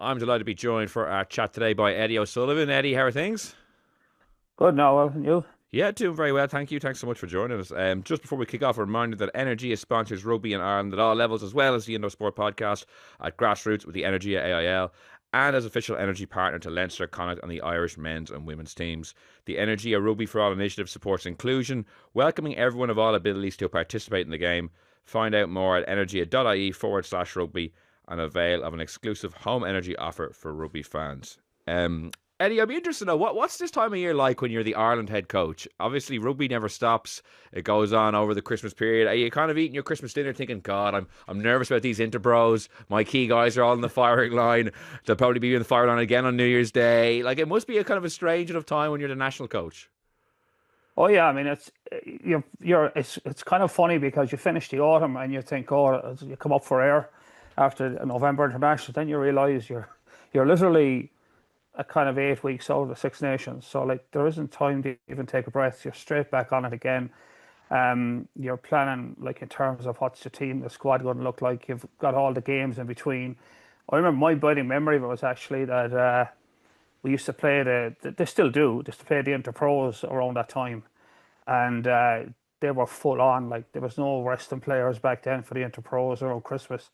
I'm delighted to be joined for our chat today by Eddie O'Sullivan. Eddie, how are things? Good now, well, you? Yeah, doing very well. Thank you. Thanks so much for joining us. Just before we kick off, a reminder that Energy sponsors rugby in Ireland at all levels, as well as the Indo Sport podcast at Grassroots with the Energy AIL, and as official energy partner to Leinster, Connacht, and the Irish men's and women's teams. The Energy, a Rugby for All initiative, supports inclusion, welcoming everyone of all abilities to participate in the game. Find out more at energy.ie/rugby and avail of an exclusive home energy offer for rugby fans. Eddie, I'd be interested to know what's this time of year like when you're the Ireland head coach? Obviously, rugby never stops; it goes on over the Christmas period. Are you kind of eating your Christmas dinner, thinking, "God, I'm nervous about these Interpros. My key guys are all in the firing line. They'll probably be in the firing line again on New Year's Day." Like, it must be a kind of a strange enough time when you're the national coach. Oh yeah, I mean it's kind of funny because you finish the autumn and you think, oh, you come up for air after November international, then you realise you're literally a kind of 8 weeks out of the Six Nations. So like there isn't time to even take a breath. You're straight back on it again. You're planning like in terms of what's the squad going to look like. You've got all the games in between. I remember my budding memory of it was actually that we used to play they still do, just to play the Interpros around that time. And they were full on, like there was no resting players back then for the Interpros around Christmas.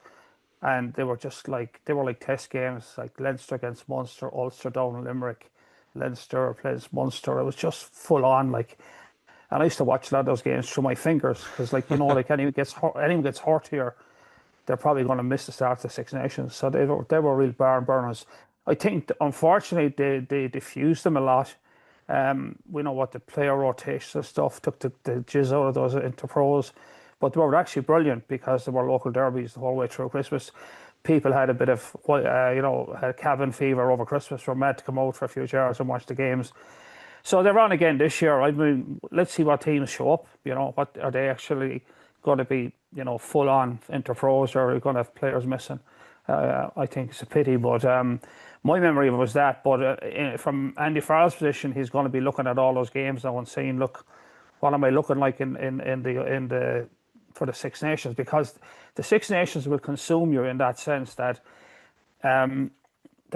And they were like test games, like Leinster against Munster, Ulster down in Limerick, Leinster plays Munster. It was just full on, like. And I used to watch a lot of those games through my fingers because, like, like anyone gets hurt here, they're probably going to miss the start of the Six Nations. So they were real barn burners. I think, unfortunately, they diffused them a lot. We know what the player rotation stuff took the jizz out of those Interpros, but they were actually brilliant because they were local derbies the whole way through Christmas. People had a bit of, had cabin fever over Christmas, were mad to come out for a few hours and watch the games. So they're on again this year. I mean, let's see what teams show up. What are they actually going to be? Full on Interpros, or are they going to have players missing? I think it's a pity, but my memory of it was that. But from Andy Farrell's position, he's going to be looking at all those games now and saying, "Look, what am I looking like in the for the Six Nations?" Because the Six Nations will consume you in that sense that the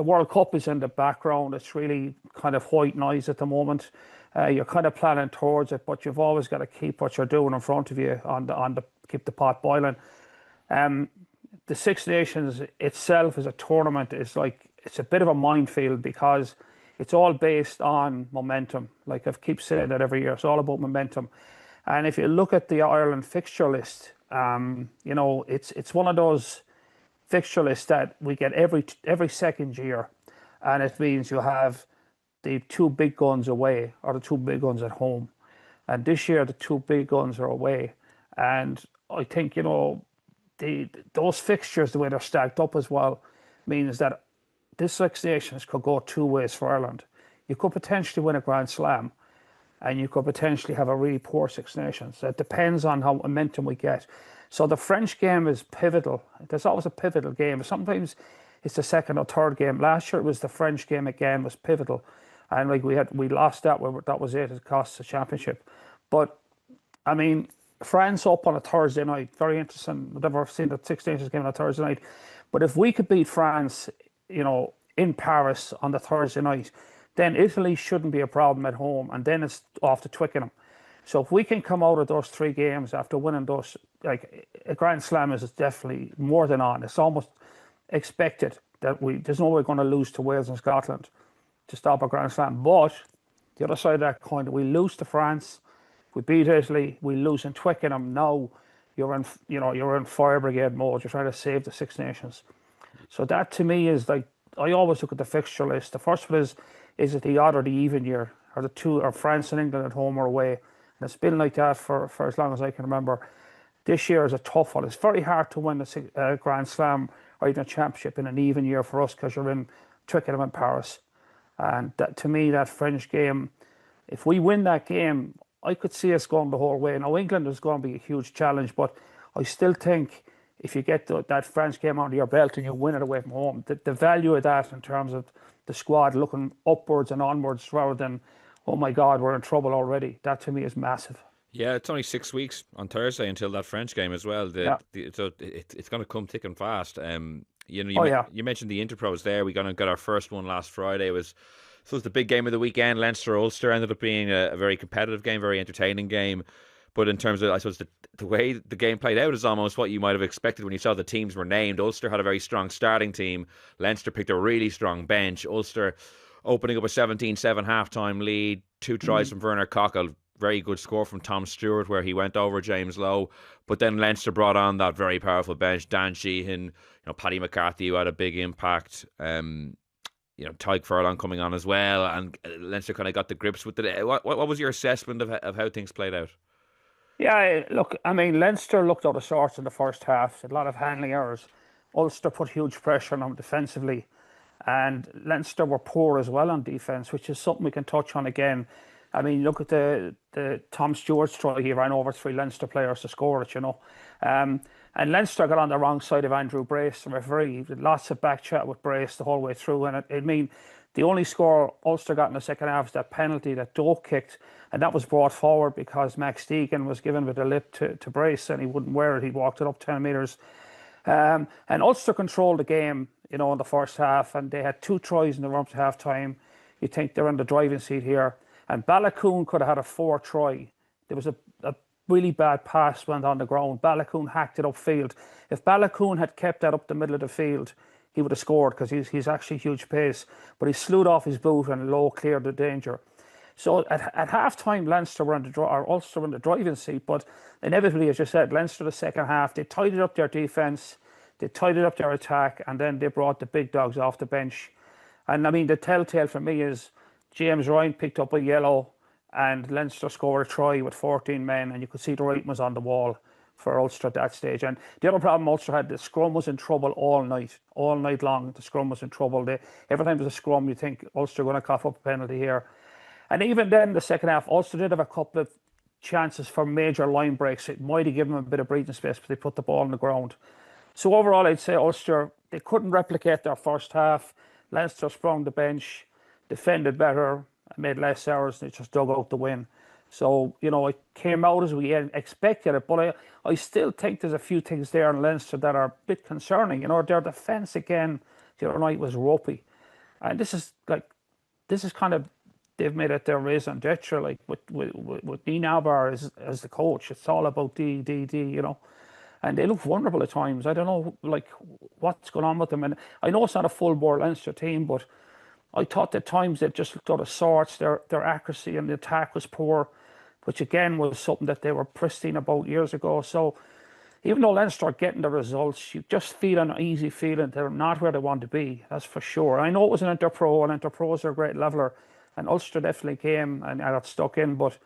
World Cup is in the background. It's really kind of white noise at the moment. You're kind of planning towards it, but you've always got to keep what you're doing in front of you keep the pot boiling. The Six Nations itself as a tournament is it's a bit of a minefield because it's all based on momentum. Like I keep saying that every year, it's all about momentum. And if you look at the Ireland fixture list, it's one of those fixture lists that we get every second year, and it means you have the two big guns away or the two big guns at home. And this year the two big guns are away, and I think those fixtures, the way they're stacked up as well, means that this Six Nations could go two ways for Ireland. You could potentially win a Grand Slam, and you could potentially have a really poor Six Nations. It depends on how momentum we get. So the French game is pivotal. There's always a pivotal game. Sometimes it's the second or third game. Last year it was the French game again was pivotal, and like we lost that. That was it. It cost the championship. But I mean, France up on a Thursday night. Very interesting. I've never seen the Six Nations game on a Thursday night. But if we could beat France, in Paris on the Thursday night, then Italy shouldn't be a problem at home, and then it's off to Twickenham. So if we can come out of those three games after winning those, like a Grand Slam is definitely more than on. It's almost expected that there's no way we're going to lose to Wales and Scotland to stop a Grand Slam. But the other side of that coin, we lose to France, we beat Italy, we lose in Twickenham. Now you're in fire brigade mode. You're trying to save the Six Nations. So that to me is like, I always look at the fixture list. The first one is it the odd or the even year, or the two, or France and England at home or away. And it's been like that for as long as I can remember. This year is a tough one. It's very hard to win a Grand Slam or even a championship in an even year for us because you're in Twickenham and Paris. And that, to me, that French game, if we win that game, I could see us going the whole way. Now, England is going to be a huge challenge, but I still think if you get that French game under your belt and you win it away from home, the value of that in terms of the squad looking upwards and onwards rather than, oh my God, we're in trouble already, that to me is massive. Yeah, it's only 6 weeks on Thursday until that French game as well. Yeah. So it's going to come thick and fast. Oh yeah. You mentioned the Interpros there. We got our first one last Friday. It was the big game of the weekend. Leinster Ulster ended up being a very competitive game, very entertaining game. But in terms of, I suppose, the way the game played out is almost what you might have expected when you saw the teams were named. Ulster had a very strong starting team. Leinster picked a really strong bench. Ulster opening up a 17-7 halftime lead, two tries Mm. from Werner Cockle, very good score from Tom Stewart where he went over James Lowe. But then Leinster brought on that very powerful bench, Dan Sheehan, Paddy McCarthy, who had a big impact. Tyke Farrell coming on as well, and Leinster kind of got the grips with it. What was your assessment of how things played out? Yeah, look, I mean, Leinster looked out of sorts in the first half. A lot of handling errors. Ulster put huge pressure on them defensively, and Leinster were poor as well on defence, which is something we can touch on again. I mean, look at the Tom Stewart's try. He ran over three Leinster players to score it. And Leinster got on the wrong side of Andrew Brace, the referee. Lots of back chat with Brace the whole way through. And I mean, the only score Ulster got in the second half was that penalty that Doak kicked, and that was brought forward because Max Deegan was given with a lip to Brace, and he wouldn't wear it. He walked it up 10 metres. And Ulster controlled the game, in the first half, and they had two tries in the run to half time. You think they're in the driving seat here. And Balakoon could have had a fourth try. There was a really bad pass went on the ground. Balakoon hacked it upfield. If Balakoon had kept that up the middle of the field, he would have scored because he's actually huge pace. But he slewed off his boot and Lowe cleared the danger. So at half time, Leinster were or Ulster were in the driving seat. But inevitably, as you said, Leinster the second half, they tidied up their defence, they tidied up their attack, and then they brought the big dogs off the bench. And I mean, the telltale for me is James Ryan picked up a yellow and Leinster scored a try with 14 men, and you could see the writing was on the wall for Ulster at that stage. And the other problem Ulster had, the scrum was in trouble all night long. The scrum was in trouble. Every time there's a scrum, you think Ulster are going to cough up a penalty here. And even then, the second half, Ulster did have a couple of chances for major line breaks. It might have given them a bit of breathing space, but they put the ball on the ground. So overall, I'd say Ulster, they couldn't replicate their first half. Leinster sprung the bench, defended better, made less errors, and they just dug out the win. So, it came out as we expected it, but I still think there's a few things there in Leinster that are a bit concerning. Their defence again the other night was ropey. And this is kind of, they've made it their raison d'etre, like with Dean Albar as the coach. It's all about D. And they look vulnerable at times. I don't know, what's going on with them. And I know it's not a full bore Leinster team, but I thought at times they just looked out of sorts. Their accuracy and the attack was poor, which again was something that they were pristine about years ago. So even though Leinster are getting the results, you just feel an uneasy feeling they're not where they want to be. That's for sure. I know it was an Interpro, and Interpros are a great leveler, and Ulster definitely came and got stuck in, but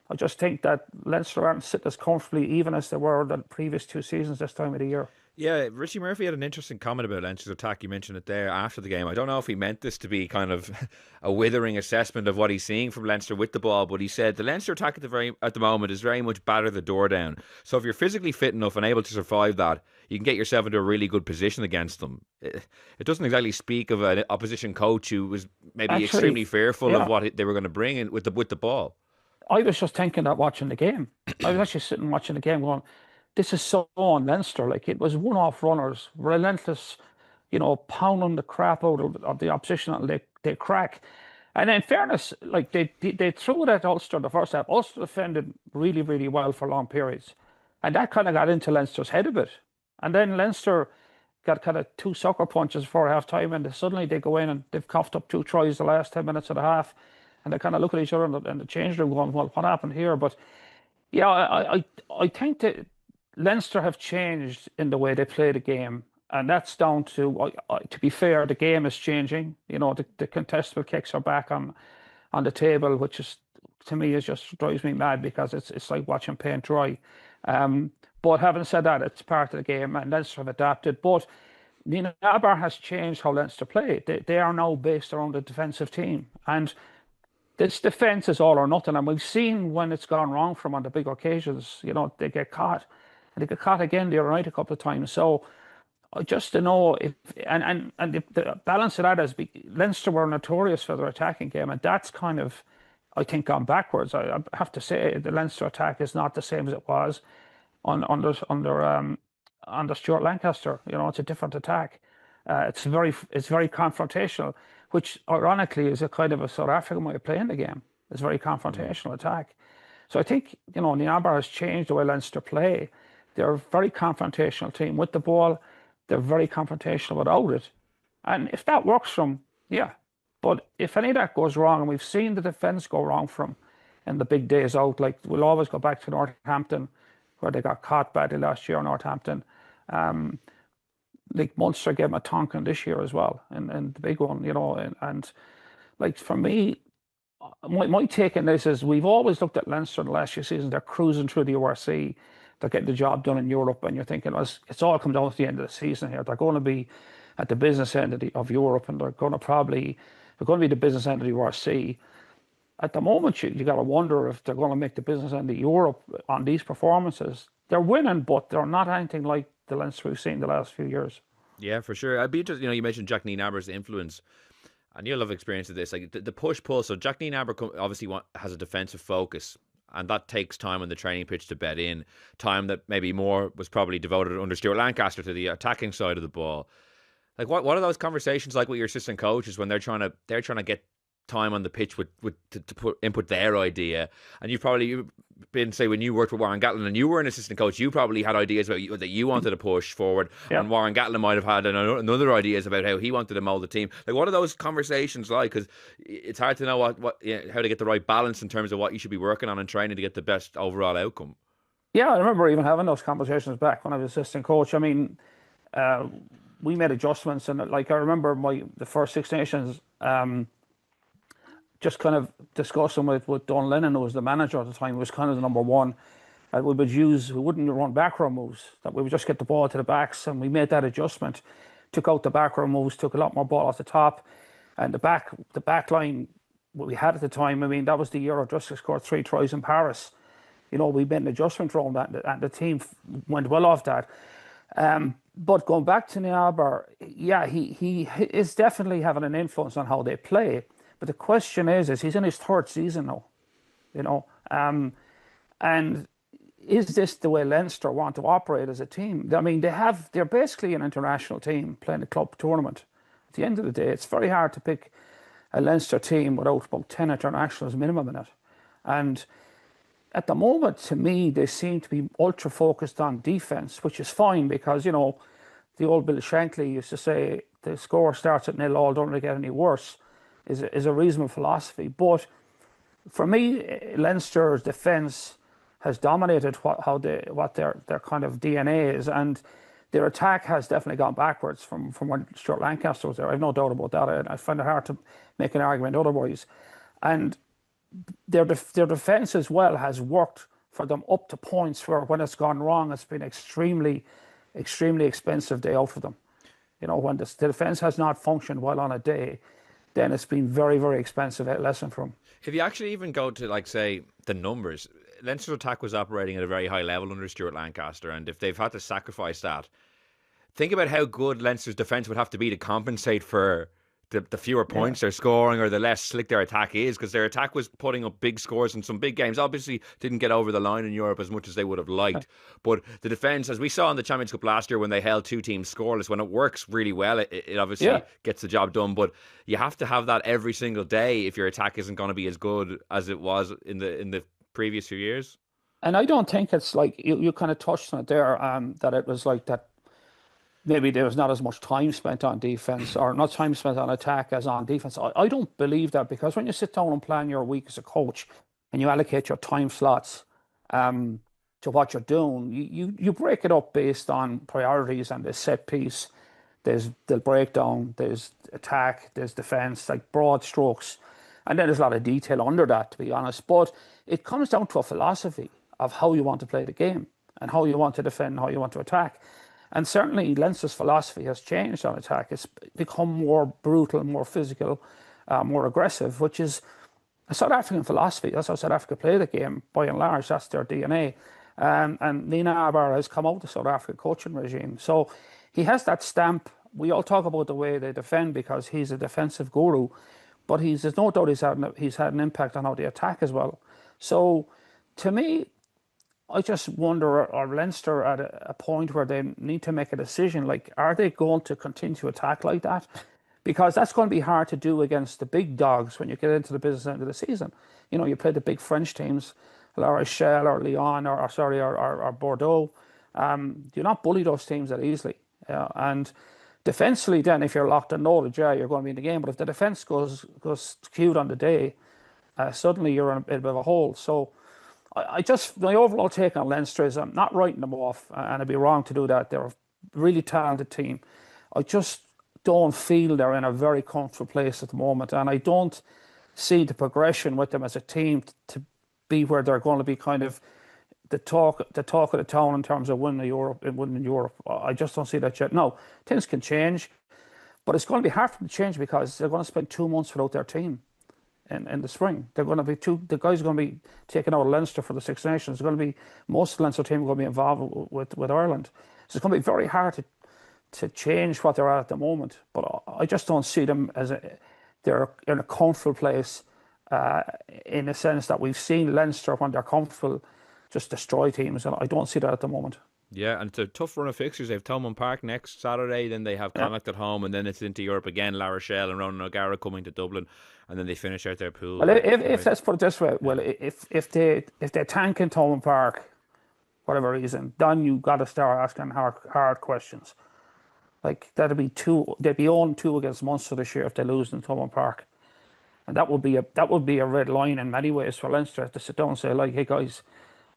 I just think that Leinster aren't sitting as comfortably even as they were the previous two seasons this time of the year. Yeah, Richie Murphy had an interesting comment about Leinster's attack. You mentioned it there after the game. I don't know if he meant this to be kind of a withering assessment of what he's seeing from Leinster with the ball, but he said the Leinster attack at the moment is very much batter the door down. So if you're physically fit enough and able to survive that, you can get yourself into a really good position against them. It doesn't exactly speak of an opposition coach who was maybe Actually, extremely fearful yeah, of what they were going to bring in with the ball. I was just thinking that watching the game. I was actually sitting watching the game going, this is so on Leinster. Like, it was one-off runners, relentless, pounding the crap out of the opposition until they crack. And in fairness, like they threw it at Ulster in the first half. Ulster defended really, really well for long periods. And that kind of got into Leinster's head a bit. And then Leinster got kind of two sucker punches before half time, and suddenly they go in and they've coughed up two tries the last 10 minutes of the half. And they kind of look at each other in the change room going, well, what happened here? But yeah, I think that Leinster have changed in the way they play the game. And that's down to be fair, the game is changing. The contestable kicks are back on the table, which is, to me, is just drives me mad because it's like watching paint dry. But having said that, it's part of the game, and Leinster have adapted. But Nina Abar has changed how Leinster play. They are now based around a defensive team. And this defence is all or nothing. And we've seen when it's gone wrong from on the big occasions, they get caught. And they get caught again the other night a couple of times. So just to know if and the balance of that is Leinster were notorious for their attacking game, and that's kind of, I think, gone backwards. I have to say the Leinster attack is not the same as it was under Stuart Lancaster. It's a different attack. It's very confrontational, which ironically is a kind of a South African way of playing the game. It's very confrontational attack. So I think, Niambar has changed the way Leinster play. They're a very confrontational team with the ball. They're very confrontational without it. And if that works for them, yeah. But if any of that goes wrong, and we've seen the defence go wrong from in the big days out, like we'll always go back to Northampton, where they got caught badly last year, Northampton. Like Munster gave them a Tonkin this year as well, and the big one, and like for me, my take on this is we've always looked at Leinster in the last few seasons. They're cruising through the URC. They're getting the job done in Europe, and you're thinking, it's all come down to the end of the season here. They're going to be at the business end of Europe, and they're going to be the business end of the URC. At the moment, you got to wonder if they're going to make the business end of Europe on these performances. They're winning, but they're not anything like the Leinster we've seen the last few years. Yeah, for sure. I'd be interested. You mentioned Jack Nienaber's influence, and you'll have experience of this, like the push pull. So Jack Nienaber obviously has a defensive focus, and that takes time on the training pitch to bed in. Time that maybe more was probably devoted under Stuart Lancaster to the attacking side of the ball. Like what are those conversations like with your assistant coaches when they're trying to get time on the pitch to input their idea? And you've probably been, say, when you worked with Warren Gatlin and you were an assistant coach, you probably had ideas that you wanted to push forward, and Warren Gatlin might have had another ideas about how he wanted to mold the team. Like, what are those conversations like? Because it's hard to know how to get the right balance in terms of what you should be working on and training to get the best overall outcome. Yeah, I remember even having those conversations back when I was assistant coach. I mean, we made adjustments, and like I remember the first Six Nations. Just kind of discussing with Don Lennon, who was the manager at the time, who was kind of the number one. We wouldn't run backroom moves, that we would just get the ball to the backs, and we made that adjustment. Took out the backroom moves, took a lot more ball off the top, and the back line what we had at the time. I mean, that was the year O'Driscoll scored 3 tries in Paris. We made an adjustment from that, and the team went well off that. But going back to Niamber, yeah, he is definitely having an influence on how they play. But the question is he's in his 3rd season now, and is this the way Leinster want to operate as a team? I mean, they're basically an international team playing a club tournament. At the end of the day, it's very hard to pick a Leinster team without about 10 internationals minimum in it. And at the moment, to me, they seem to be ultra focused on defence, which is fine because, the old Bill Shankly used to say the score starts at 0-0, don't let it get any worse. Is a reasonable philosophy. But for me, Leinster's defence has dominated what their kind of DNA is, and their attack has definitely gone backwards from when Stuart Lancaster was there. I've no doubt about that. I find it hard to make an argument otherwise. And their defence as well has worked for them up to points where when it's gone wrong, it's been extremely, extremely expensive day out for them. When the defence has not functioned well on a day, then it's been very, very expensive lesson for them. If you actually even go to, like, say, the numbers, Leinster's attack was operating at a very high level under Stuart Lancaster, and if they've had to sacrifice that, think about how good Leinster's defence would have to be to compensate for the fewer points they're scoring or the less slick their attack is, because their attack was putting up big scores in some big games. Obviously didn't get over the line in Europe as much as they would have liked, but the defence, as we saw in the Champions Cup last year when they held 2 teams scoreless, when it works really well, it obviously gets the job done. But you have to have that every single day if your attack isn't going to be as good as it was in the previous few years. And I don't think it's like you kind of touched on it there, that it was like that. Maybe there was not as much time spent on defence or not time spent on attack as on defence. I don't believe that, because when you sit down and plan your week as a coach and you allocate your time slots to what you're doing, you break it up based on priorities, and there's set piece, there's the breakdown, there's attack, there's defence, like broad strokes. And then there's a lot of detail under that, to be honest. But it comes down to a philosophy of how you want to play the game and how you want to defend and how you want to attack. And certainly Leinster's philosophy has changed on attack. It's become more brutal, more physical, more aggressive, which is a South African philosophy. That's how South Africa play the game, by and large. That's their DNA. And Nienaber has come out of the South African coaching regime. So he has that stamp. We all talk about the way they defend because he's a defensive guru, but there's no doubt he's had an impact on how they attack as well. So to me, I just wonder, are Leinster at a point where they need to make a decision? Like, are they going to continue to attack like that? Because that's going to be hard to do against the big dogs when you get into the business end of the season. You play the big French teams, La Rochelle or Lyon or Bordeaux. You not bully those teams that easily. And defensively, then, if you're locked and loaded, yeah, you're going to be in the game. But if the defense goes skewed on the day, suddenly you're in a bit of a hole. So my overall take on Leinster is I'm not writing them off, and I'd be wrong to do that. They're a really talented team. I just don't feel they're in a very comfortable place at the moment, and I don't see the progression with them as a team to be where they're going to be kind of the talk of the town in terms of winning Europe. I just don't see that yet. No, things can change, but it's going to be hard for them to change because they're going to spend 2 months without their team in the spring. They're going to be the guys are going to be taking out Leinster for the Six Nations. It's going to be most of the Leinster team are going to be involved with Ireland. So it's going to be very hard to change what they're at the moment. But I just don't see them they're in a comfortable place in the sense that we've seen Leinster when they're comfortable just destroy teams, and I don't see that at the moment. Yeah, and it's a tough run of fixtures. They have Thomond Park next Saturday, then they have Connacht at home, and then it's into Europe again, La Rochelle and Ronan O'Gara coming to Dublin, and then they finish out their pool. Well, if let's put it this way, well, if they tank in Thomond Park, whatever reason, then you got to start asking hard questions. Like they'd be 0-2 against Munster this year if they lose in Thomond Park, and that would be a red line in many ways for Leinster to sit down and say, like, hey guys,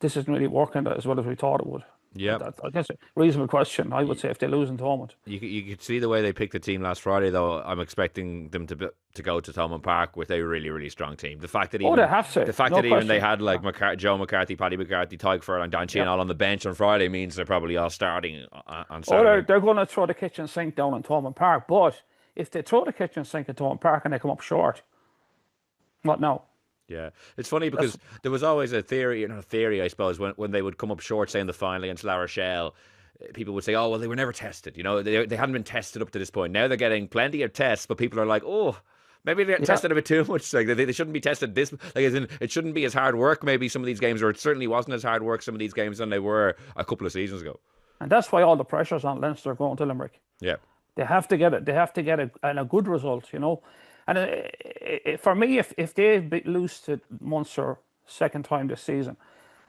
this isn't really working as well as we thought it would. Yeah, I guess a reasonable question. I would say if they lose in Thomond. You could see the way they picked the team last Friday, though. I'm expecting them to go to Thomond Park with a really, really strong team. The fact that even they have to. The fact that even they had like Joe McCarthy, Paddy McCarthy, Tyke Farrell, and Dan Sheehan all on the bench on Friday means they're probably all starting on Saturday. They're going to throw the kitchen sink down in Thomond Park. But if they throw the kitchen sink in Thomond Park and they come up short, what now? Yeah, it's funny because there was always a theory, I suppose, when they would come up short, say in the final against La Rochelle, people would say, oh, well, they were never tested. They hadn't been tested up to this point. Now they're getting plenty of tests, but people are like, oh, maybe they're tested a bit too much. Like they shouldn't be tested this. Like as in, it shouldn't be as hard work. Maybe some of these games, or it certainly wasn't as hard work some of these games than they were a couple of seasons ago. And that's why all the pressure's on Leinster going to Limerick. Yeah, they have to get it. They have to get a good result. And for me, if they lose to Munster second time this season,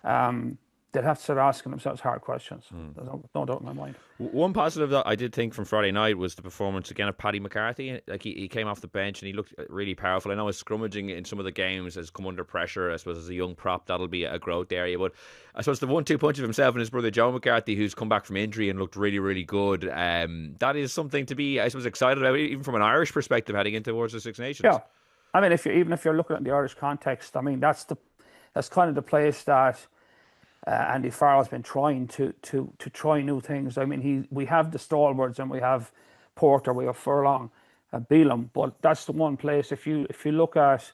they'd have to start asking themselves hard questions. There's no doubt in my mind. One positive that I did think from Friday night was the performance again of Paddy McCarthy. Like he came off the bench and he looked really powerful. I know his scrummaging in some of the games has come under pressure. I suppose as a young prop, that'll be a growth area. But I suppose the 1-2 punch of himself and his brother Joe McCarthy, who's come back from injury and looked really, really good. That is something to be, I suppose, excited about, even from an Irish perspective, heading in towards the Six Nations. Yeah, I mean, if you're looking at the Irish context, I mean that's kind of the place that Andy Farrell's been trying to try new things. I mean, we have the stalwarts and we have Porter, we have Furlong, Beelum, but that's the one place. If you look at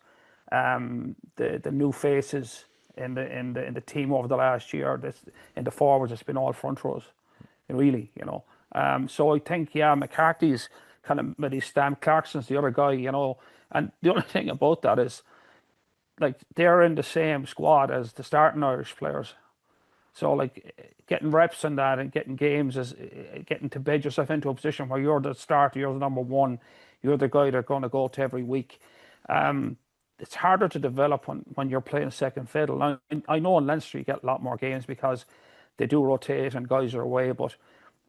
the new faces in the team over the last year, in the forwards, it's been all front rows, really. So I think McCarthy's kind of maybe Stan Clarkson's the other guy, and the only thing about that is, like, they're in the same squad as the starting Irish players. So, like, getting reps on that and getting games is getting to bed yourself into a position where you're the starter, you're the number one, you're the guy they're going to go to every week. It's harder to develop when you're playing second fiddle. Now, I know in Leinster you get a lot more games because they do rotate and guys are away, but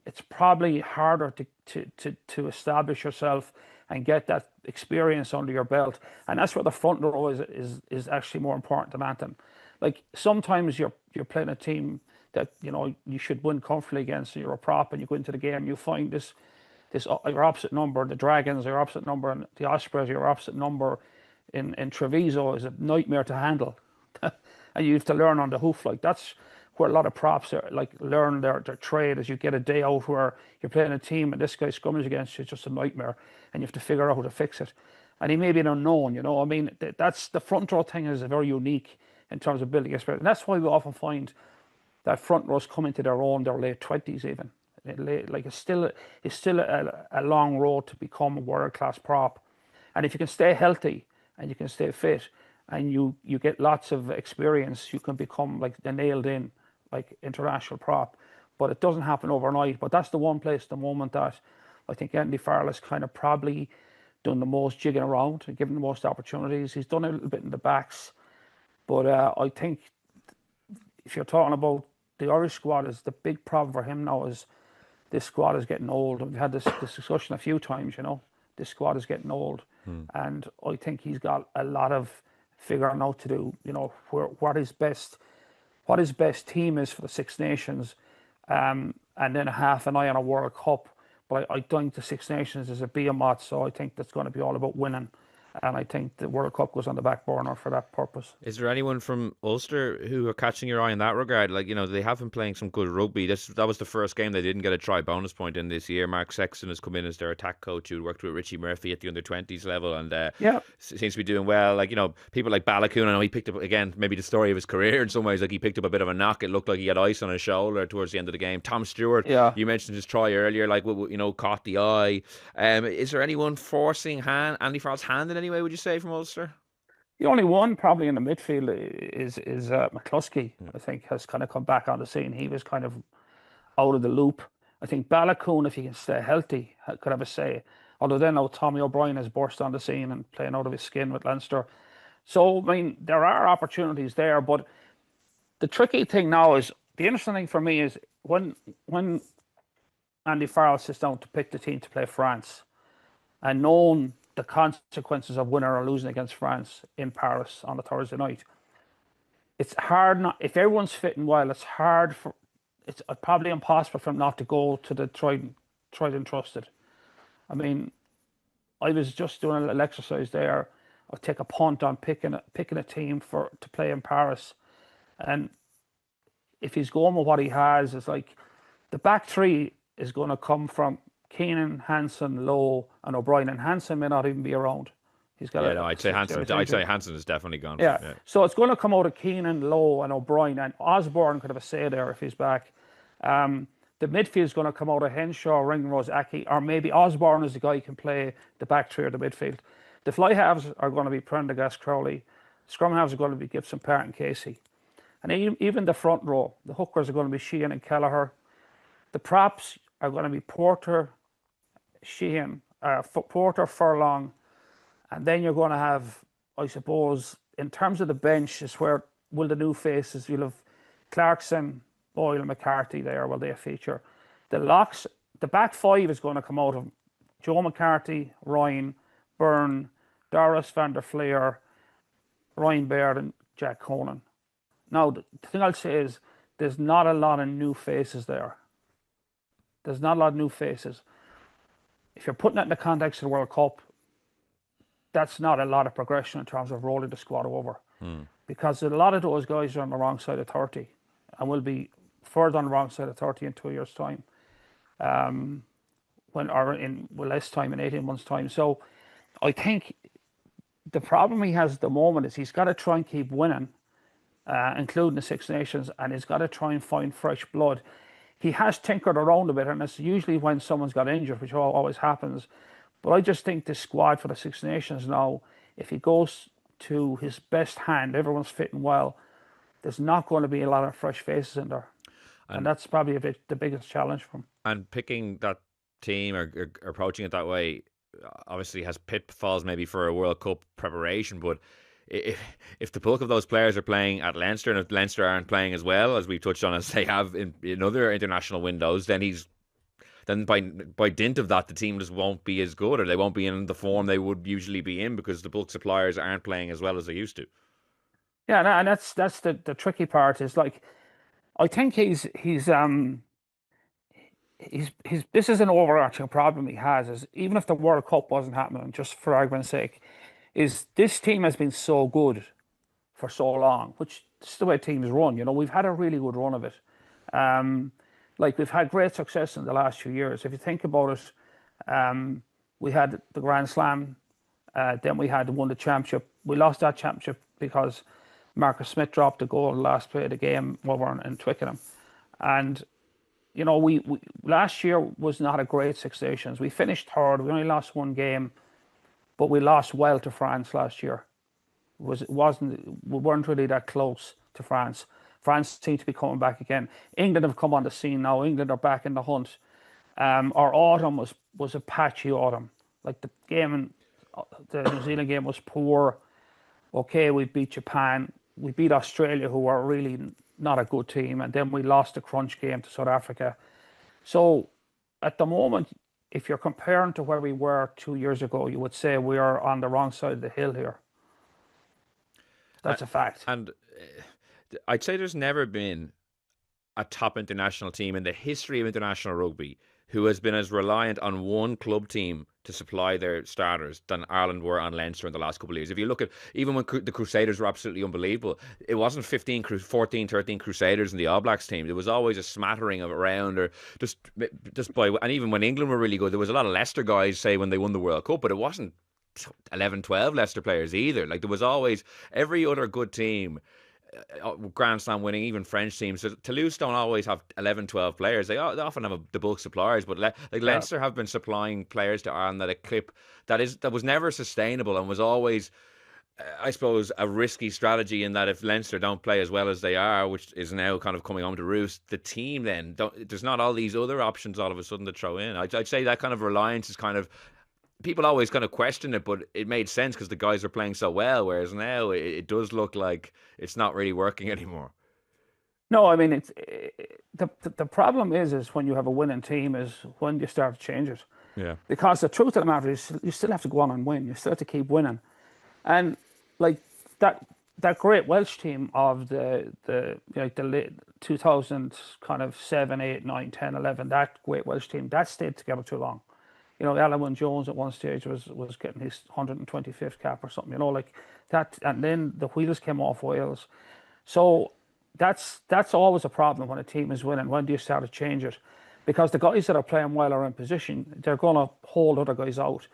it's probably harder to establish yourself and get that experience under your belt. And that's where the front row is actually more important than anything. Like, sometimes you're playing a team that you should win comfortably against, and you're a prop, and you go into the game, you find this your opposite number, the Dragons, your opposite number, and the Ospreys, your opposite number in Treviso is a nightmare to handle. And you have to learn on the hoof. Like, that's where a lot of props are, like, learn their trade, as you get a day out where you're playing a team and this guy scummages against you. It's just a nightmare, and you have to figure out how to fix it. And he may be an unknown, I mean, that's the front row thing is very unique in terms of building experience. And that's why we often find that front rows come into their own, their late 20s even. Like, it's still a long road to become a world-class prop. And if you can stay healthy and you can stay fit and you get lots of experience, you can become like the nailed-in like international prop, but it doesn't happen overnight. But that's the one place at the moment that I think Andy Farrell has kind of probably done the most jigging around and given the most opportunities. He's done a little bit in the backs, but I think if you're talking about the Irish squad, is the big problem for him now is this squad is getting old. We've had this discussion a few times, you know. This squad is getting old, and I think he's got a lot of figuring out to do. You know, what his best team is for the Six Nations, and then half an eye on a World Cup. But I think the Six Nations is a behemoth, so I think that's going to be all about winning. And I think the World Cup goes on the back burner for that purpose. Is there anyone from Ulster who are catching your eye in that regard? Like, you know, they have been playing some good rugby. That was the first game they didn't get a try bonus point in this year. Mark Sexton has come in as their attack coach, who worked with Richie Murphy at the under-20s level, and seems to be doing well. Like, you know, people like Balakoon, I know he picked up, again, maybe the story of his career in some ways. Like, he picked up a bit of a knock. It looked like he had ice on his shoulder towards the end of the game. Tom Stewart, you mentioned his try earlier, like, you know, caught the eye. Is there anyone forcing Andy Farrell's hand in any way, would you say, from Ulster? The only one probably in the midfield is McCluskey. I think has kind of come back on the scene. He was kind of out of the loop. I think Balakoon, if he can stay healthy, could have a say. Although then now Tommy O'Brien has burst on the scene and playing out of his skin with Leinster. So I mean, there are opportunities there, but the tricky thing now is the interesting thing for me is when Andy Farrell sits down to pick the team to play France, and knowing the consequences of winning or losing against France in Paris on a Thursday night. It's hard not, if everyone's fitting well, it's probably impossible for him not to go to the tried and trusted. I mean, I was just doing a little exercise there. I'll take a punt on picking a team to play in Paris. And if he's going with what he has, it's like the back three is going to come from Keenan, Hansen, Lowe, and O'Brien, and Hansen may not even be around. He's got. Yeah, no, I'd say Hansen is definitely gone. Yeah. So it's going to come out of Keenan, Lowe, and O'Brien, and Osborne could have a say there if he's back. The midfield is going to come out of Henshaw, Ringrose, Aki, or maybe Osborne is the guy who can play the back three or the midfield. The fly halves are going to be Prendergast, Crowley. Scrum halves are going to be Gibson, Park, and Casey. And even the front row, the hookers are going to be Sheehan and Kelleher. The props are going to be Porter, Sheehan, Porter, Furlong, and then you're going to have, I suppose, in terms of the bench, is where will the new faces, you'll have Clarkson, Boyle, and McCarthy there, will they feature. The locks, the back five is going to come out of Joe McCarthy, Ryan, Byrne, Doris van der Fleer, Ryan Baird, and Jack Conan. Now, the thing I'll say is there's not a lot of new faces there. There's not a lot of new faces. If you're putting it in the context of the World Cup, that's not a lot of progression in terms of rolling the squad over. Because a lot of those guys are on the wrong side of 30 and will be further on the wrong side of 30 in 2 years' time. Less time, in 18 months' time. So I think the problem he has at the moment is he's got to try and keep winning, including the Six Nations, and he's got to try and find fresh blood. He has tinkered around a bit, and it's usually when someone's got injured, which always happens. But I just think this squad for the Six Nations now, if he goes to his best hand, everyone's fitting well, there's not going to be a lot of fresh faces in there. And that's probably the biggest challenge for him. And picking that team or approaching it that way obviously has pitfalls maybe for a World Cup preparation, but if the bulk of those players are playing at Leinster, and if Leinster aren't playing as well as we touched on as they have in other international windows, then by dint of that, the team just won't be as good, or they won't be in the form they would usually be in, because the bulk suppliers aren't playing as well as they used to. Yeah, and that's the tricky part. Is like, I think he's this is an overarching problem he has. Is even if the World Cup wasn't happening, just for argument's sake, is this team has been so good for so long, which is the way teams run. You know, we've had a really good run of it. Like, we've had great success in the last few years. If you think about it, we had the Grand Slam, then we had won the championship. We lost that championship because Marcus Smith dropped the goal last play of the game over in Twickenham. And, you know, we last year was not a great Six Nations. We finished third. We only lost one game, but we lost well to France last year. We weren't really that close to France. France seems to be coming back again. England have come on the scene now. England are back in the hunt. Our autumn was a patchy autumn. Like the New Zealand game was poor. Okay, we beat Japan. We beat Australia, who were really not a good team, and then we lost the crunch game to South Africa. So at the moment, if you're comparing to where we were 2 years ago, you would say we are on the wrong side of the hill here. Uh, That's a fact. And I'd say there's never been a top international team in the history of international rugby who has been as reliant on one club team to supply their starters than Ireland were on Leinster in the last couple of years. If you look at, even when the Crusaders were absolutely unbelievable, it wasn't 14, 13 Crusaders in the All Blacks team. There was always a smattering of around, or just by, and even when England were really good, there was a lot of Leicester guys, say, when they won the World Cup, but it wasn't 11, 12 Leicester players either. Like, there was always every other good team, Grand Slam winning, even French teams. So Toulouse don't always have 11, 12 players. They often have the bulk suppliers, but like Yeah. Leinster have been supplying players to Ireland at a clip that was never sustainable and was always, I suppose, a risky strategy, in that if Leinster don't play as well as they are, which is now kind of coming home to roost, the team then there's not all these other options all of a sudden to throw in. I'd say that kind of reliance is kind of, people always kind of question it, but it made sense because the guys are playing so well. Whereas now it does look like it's not really working anymore. No, I mean the problem is when you have a winning team is when you start to change it. Yeah. Because the truth of the matter is you still have to go on and win. You still have to keep winning. And like that great Welsh team of the late 2000 kind of 7, 8, 9, 10, 11, that great Welsh team, that stayed together too long. Alan Wynne Jones at one stage was getting his 125th cap or something, like that. And then the wheels came off Wales. So that's always a problem when a team is winning. When do you start to change it? Because the guys that are playing well are in position. They're going to hold other guys out.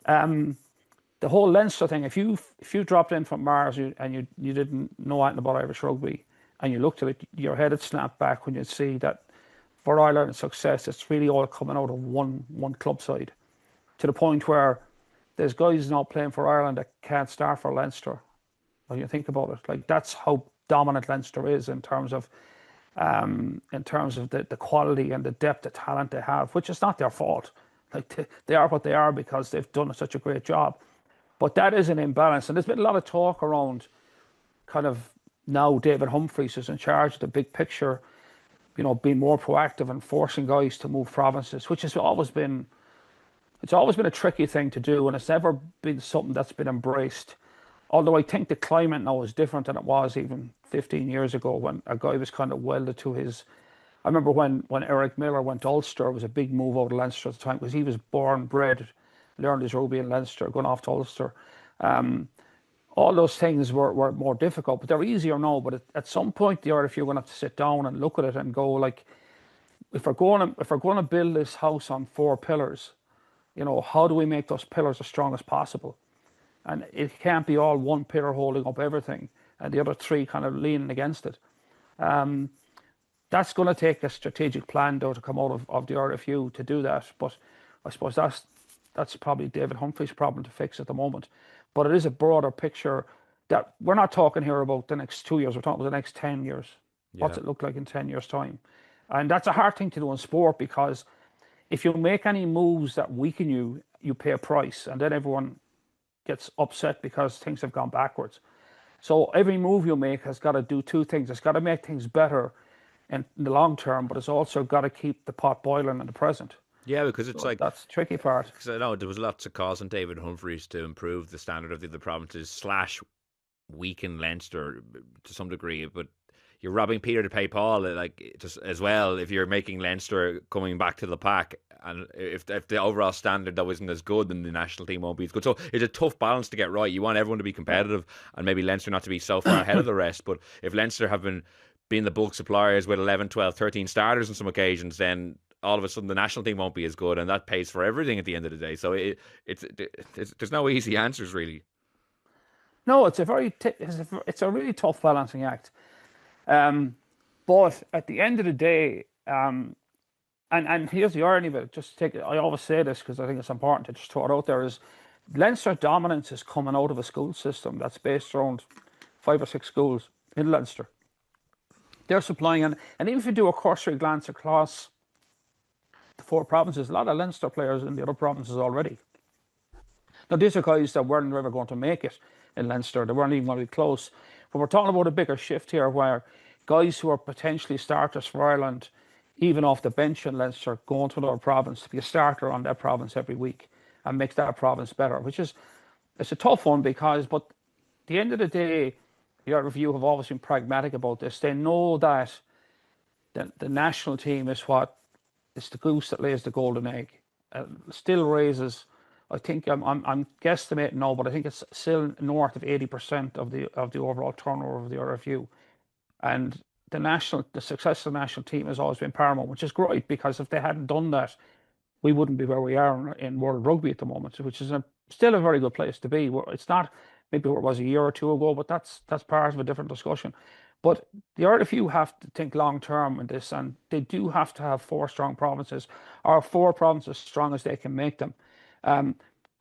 The whole Leinster thing, if you dropped in from Mars and you didn't know anything about Irish rugby and you looked at it, your head would snap back when you see that for Ireland's success, it's really all coming out of one club side, to the point where there's guys now playing for Ireland that can't start for Leinster. When you think about it, like, that's how dominant Leinster is in terms of the quality and the depth of talent they have, which is not their fault. Like, they are what they are because they've done such a great job. But that is an imbalance, and there's been a lot of talk around kind of now David Humphreys is in charge of the big picture, being more proactive and forcing guys to move provinces, which has always been a tricky thing to do, and it's never been something that's been embraced. Although I think the climate now is different than it was even 15 years ago, when a guy was kind of welded to his. I remember when Eric Miller went to Ulster, it was a big move out of Leinster at the time, because he was born, bred, learned his rugby in Leinster, going off to Ulster. All those things were more difficult, but they're easier now. But at some point, the RFU are going to have to sit down and look at it and go, like, if we're going to build this house on 4 pillars, how do we make those pillars as strong as possible? And it can't be all one pillar holding up everything and the other 3 kind of leaning against it. That's going to take a strategic plan, though, to come out of the RFU to do that. But I suppose that's probably David Humphrey's problem to fix at the moment. But it is a broader picture that we're not talking here about the next 2 years. We're talking about the next 10 years. Yeah. What's it look like in 10 years' time? And that's a hard thing to do in sport, because if you make any moves that weaken you, you pay a price, and then everyone gets upset because things have gone backwards. So every move you make has got to do 2 things. It's got to make things better in the long term, but it's also got to keep the pot boiling in the present. Yeah, because it's like, that's the tricky part. because I know there was lots of calls on David Humphreys to improve the standard of the other provinces / weaken Leinster to some degree, but you're robbing Peter to pay Paul, like, just as well, if you're making Leinster coming back to the pack, and if the overall standard though isn't as good, then the national team won't be as good. So it's a tough balance to get right. You want everyone to be competitive, and maybe Leinster not to be so far ahead of the rest. But if Leinster have been being the bulk suppliers with 11, 12, 13 starters on some occasions, then all of a sudden the national team won't be as good, and that pays for everything at the end of the day. So it's there's no easy answers, really. No, it's a really tough balancing act. But at the end of the day, and here's the irony of it. I always say this because I think it's important to just throw it out there, is Leinster dominance is coming out of a school system that's based around 5 or 6 schools in Leinster. They're supplying, and even if you do a cursory glance across the 4 provinces, a lot of Leinster players in the other provinces already. Now, these are guys that weren't ever going to make it in Leinster. They weren't even going to be close. But we're talking about a bigger shift here where guys who are potentially starters for Ireland, even off the bench in Leinster, going to another province to be a starter on that province every week and makes that province better, it's a tough one but at the end of the day, the review have always been pragmatic about this. They know that the national team is the goose that lays the golden egg. Still raises, I think I'm guesstimating now, but I think it's still north of 80% of the overall turnover of the RFU. And the success of the national team has always been paramount, which is great, because if they hadn't done that, we wouldn't be where we are in World Rugby at the moment, which is still a very good place to be. It's not maybe where it was a year or two ago, but that's part of a different discussion. But the RFU have to think long term in this, and they do have to have 4 strong provinces, or 4 provinces as strong as they can make them. And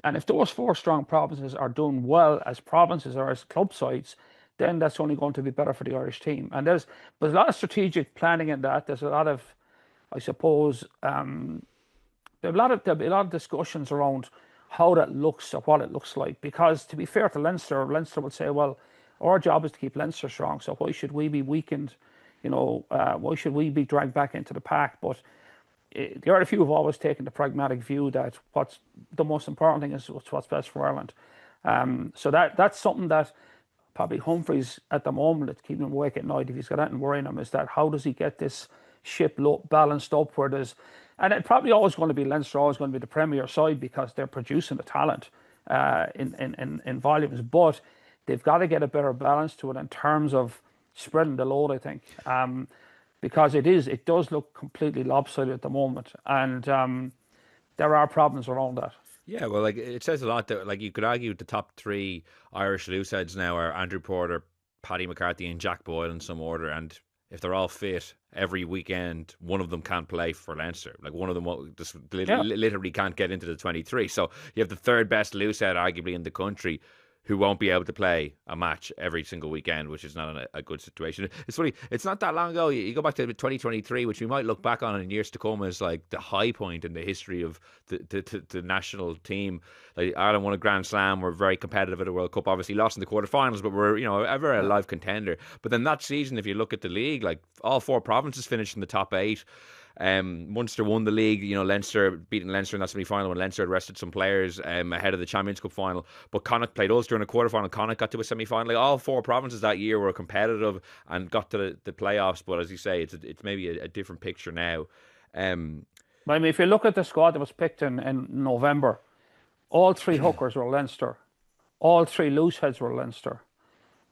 if those 4 strong provinces are doing well as provinces or as club sides, then that's only going to be better for the Irish team. And there's a lot of strategic planning in that. There's a lot of, I suppose, there'll be a lot of discussions around how that looks or what it looks like. Because to be fair to Leinster will say, well, our job is to keep Leinster strong, so why should we be weakened? Why should we be dragged back into the pack? But the RFU have always taken the pragmatic view that what's the most important thing is what's best for Ireland. So that's something that probably Humphreys at the moment, it's keeping him awake at night if he's got anything worrying him, is that how does he get this ship balanced up where there's, and it's probably always going to be Leinster, always going to be the premier side because they're producing the talent in volumes, but they've got to get a better balance to it in terms of spreading the load, I think, because it does look completely lopsided at the moment, and there are problems around that. Yeah, well, like it says a lot that, like, you could argue the top 3 Irish looseheads now are Andrew Porter, Paddy McCarthy, and Jack Boyle in some order, and if they're all fit every weekend, one of them can't play for Leinster. Like, one of them just literally can't get into the 23. So you have the 3rd best loosehead arguably in the country who won't be able to play a match every single weekend, which is not a good situation. It's funny, it's not that long ago. You go back to 2023, which we might look back on in years to come as like the high point in the history of the national team. Like, Ireland won a Grand Slam, were very competitive at the World Cup, obviously lost in the quarterfinals, but were, ever a live contender. But then that season, if you look at the league, like all 4 provinces finished in the top 8. Munster won the league, Leinster beating Leinster in that semi-final when Leinster had rested some players ahead of the Champions Cup final. But Connacht played Ulster in a quarter-final. Connacht got to a semi-final. Like, all 4 provinces that year were competitive and got to the playoffs. But as you say, it's maybe a different picture now. But I mean, if you look at the squad that was picked in November, all 3 hookers were Leinster. All 3 looseheads were Leinster.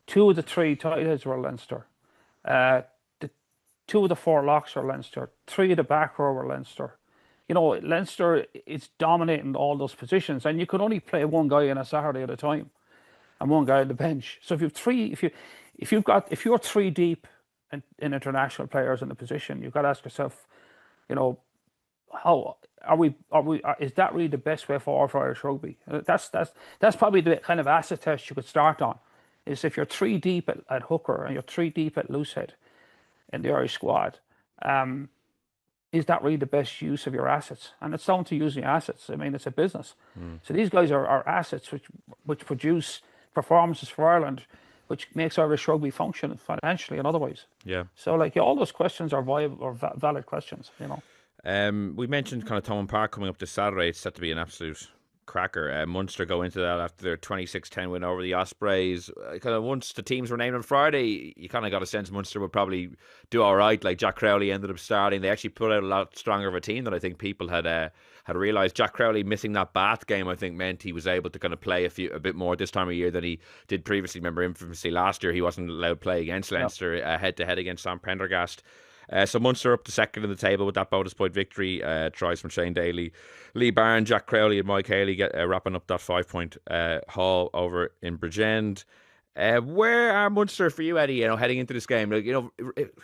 2 of the 3 tight heads were Leinster. 2 of the 4 locks are Leinster. 3 of the back row were Leinster. Leinster is dominating all those positions, and you could only play one guy on a Saturday at a time, and one guy on the bench. So if you've 3, if you're 3 deep in international players in the position, you've got to ask yourself, how is that really the best way forward for Irish rugby? That's probably the kind of acid test you could start on. Is if you're 3 deep at hooker and you're 3 deep at loosehead in the Irish squad, is that really the best use of your assets? And it's down to using your assets. I mean, it's a business. So these guys are assets which produce performances for Ireland, which makes Irish rugby function financially and otherwise. Yeah. So all those questions are viable or valid questions, We mentioned kind of Thomond Park coming up this Saturday. It's set to be an absolute cracker. Munster go into that after their 26-10 win over the Ospreys. Kind of once the teams were named on Friday, you kind of got a sense Munster would probably do all right. Like, Jack Crowley ended up starting. They actually put out a lot stronger of a team than I think people had realised. Jack Crowley missing that Bath game, I think, meant he was able to kind of play a bit more this time of year than he did previously. Remember, infamously last year he wasn't allowed to play against Leinster head to head against Sam Prendergast. So Munster up to second in the table with that bonus point victory. Tries from Shane Daly, Lee Barn, Jack Crowley and Mike Haley wrapping up that 5-point haul over in Bridgend. Where are Munster for you, Eddie, heading into this game? Like,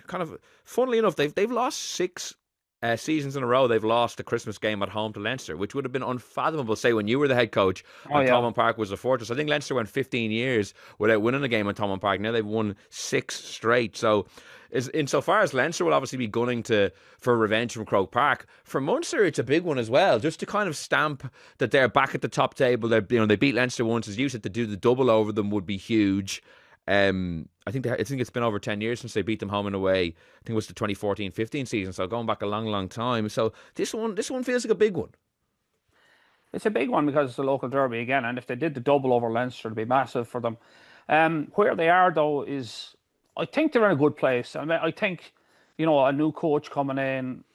kind of funnily enough, they've lost 6 seasons in a row they've lost the Christmas game at home to Leinster, which would have been unfathomable, say, when you were the head coach Oh and yeah. Thomond Park was a fortress. I think Leinster went 15 years without winning a game at Thomond Park. Now they've won 6 straight. So insofar as Leinster will obviously be gunning for revenge from Croke Park, for Munster it's a big one as well, just to kind of stamp that they're back at the top table. They beat Leinster once, as you said, to do the double over them would be huge. I think it's been over 10 years since they beat them home and away. I think it was the 2014-15 season, so going back a long, long time. So this one feels like a big one. It's a big one because it's a local derby again, and if they did the double over Leinster, it'd be massive for them. Where they are though is, I think they're in a good place. I mean, I think, a new coach coming in,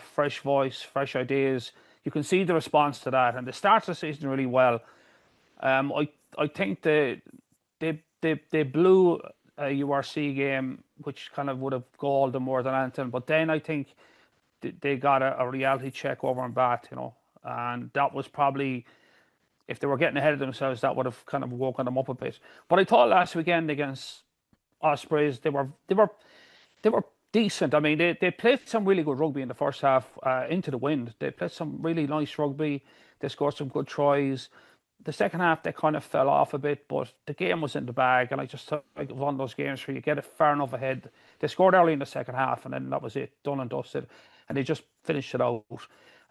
fresh voice, fresh ideas. You can see the response to that, and they start the season really well. I think they blew a URC game, which kind of would have galled them more than anything. But then I think they got a reality check over in Bath, and that was probably, if they were getting ahead of themselves, that would have kind of woken them up a bit. But I thought last weekend against Ospreys, they were decent. I mean, they played some really good rugby in the first half, into the wind. They played some really nice rugby. They scored some good tries. The second half, they kind of fell off a bit, but the game was in the bag, and I just thought it was one of those games where you get it far enough ahead. They scored early in the second half, and then that was it, done and dusted, and they just finished it out.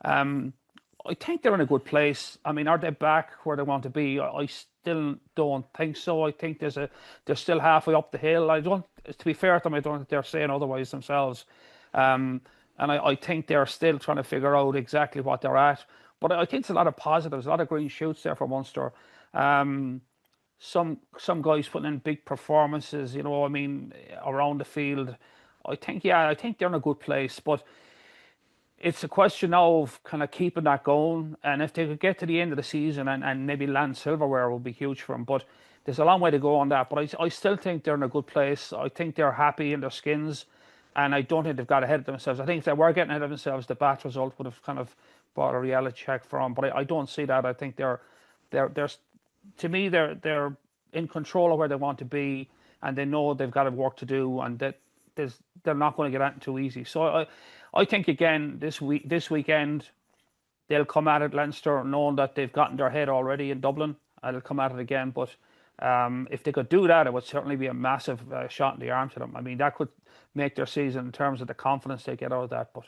I think they're in a good place. I mean, are they back where they want to be? I still don't think so. I think they're still halfway up the hill. To be fair to them, I don't think they're saying otherwise themselves. And I think they're still trying to figure out exactly what they're at. But I think it's a lot of positives, a lot of green shoots there for Munster. Some guys putting in big performances, around the field. I think they're in a good place. But it's a question now of kind of keeping that going. And if they could get to the end of the season and maybe land silverware would be huge for them. But there's a long way to go on that. But I still think they're in a good place. I think they're happy in their skins. And I don't think they've got ahead of themselves. I think if they were getting ahead of themselves, the Bath result would have kind of brought a reality check for them. But I don't see that. I think they're to me, they're in control of where they want to be, and they know they've got work to do, and that they're not going to get at it too easy. So I think again this weekend they'll come at it, Leinster, knowing that they've gotten their head already in Dublin, and they'll come at it again. But if they could do that, it would certainly be a massive shot in the arm to them. I mean, that could make their season in terms of the confidence they get out of that. But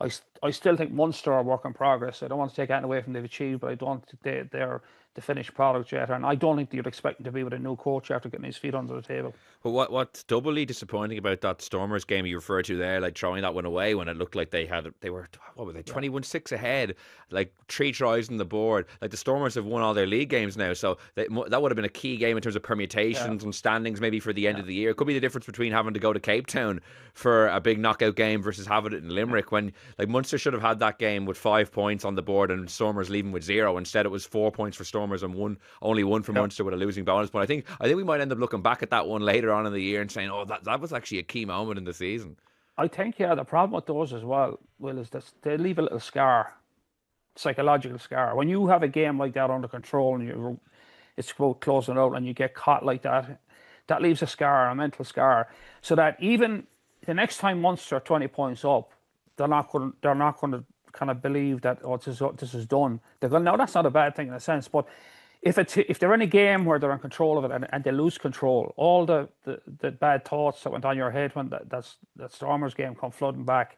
I still think Munster are a work in progress. I don't want to take anything away from they've achieved, but I don't think they're the finished product yet. And I don't think you'd expect them to be with a new coach after getting his feet under the table. But what's doubly disappointing about that Stormers game you referred to there, like throwing that one away when it looked like they were 21-6 ahead, like 3 tries on the board. Like the Stormers have won all their league games now, so that would have been a key game in terms of permutations and standings maybe for the end of the year. It could be the difference between having to go to Cape Town for a big knockout game versus having it in Limerick, when like Munster should have had that game with 5 points on the board and Stormers leaving with 0. Instead it was 4 points for Stormers and only one for Munster with a losing bonus. But I think we might end up looking back at that one later on in the year and saying, oh, that was actually a key moment in the season. I think, the problem with those as well, Will, is that they leave a little scar, psychological scar. When you have a game like that under control and it's about closing out and you get caught like that, that leaves a scar, a mental scar, so that even the next time Munster are 20 points up, they're not going to kind of believe that, this is done. They're going, no, that's not a bad thing in a sense, but if they're in a game where they're in control of it and they lose control, all the bad thoughts that went on your head when that Stormers game come flooding back.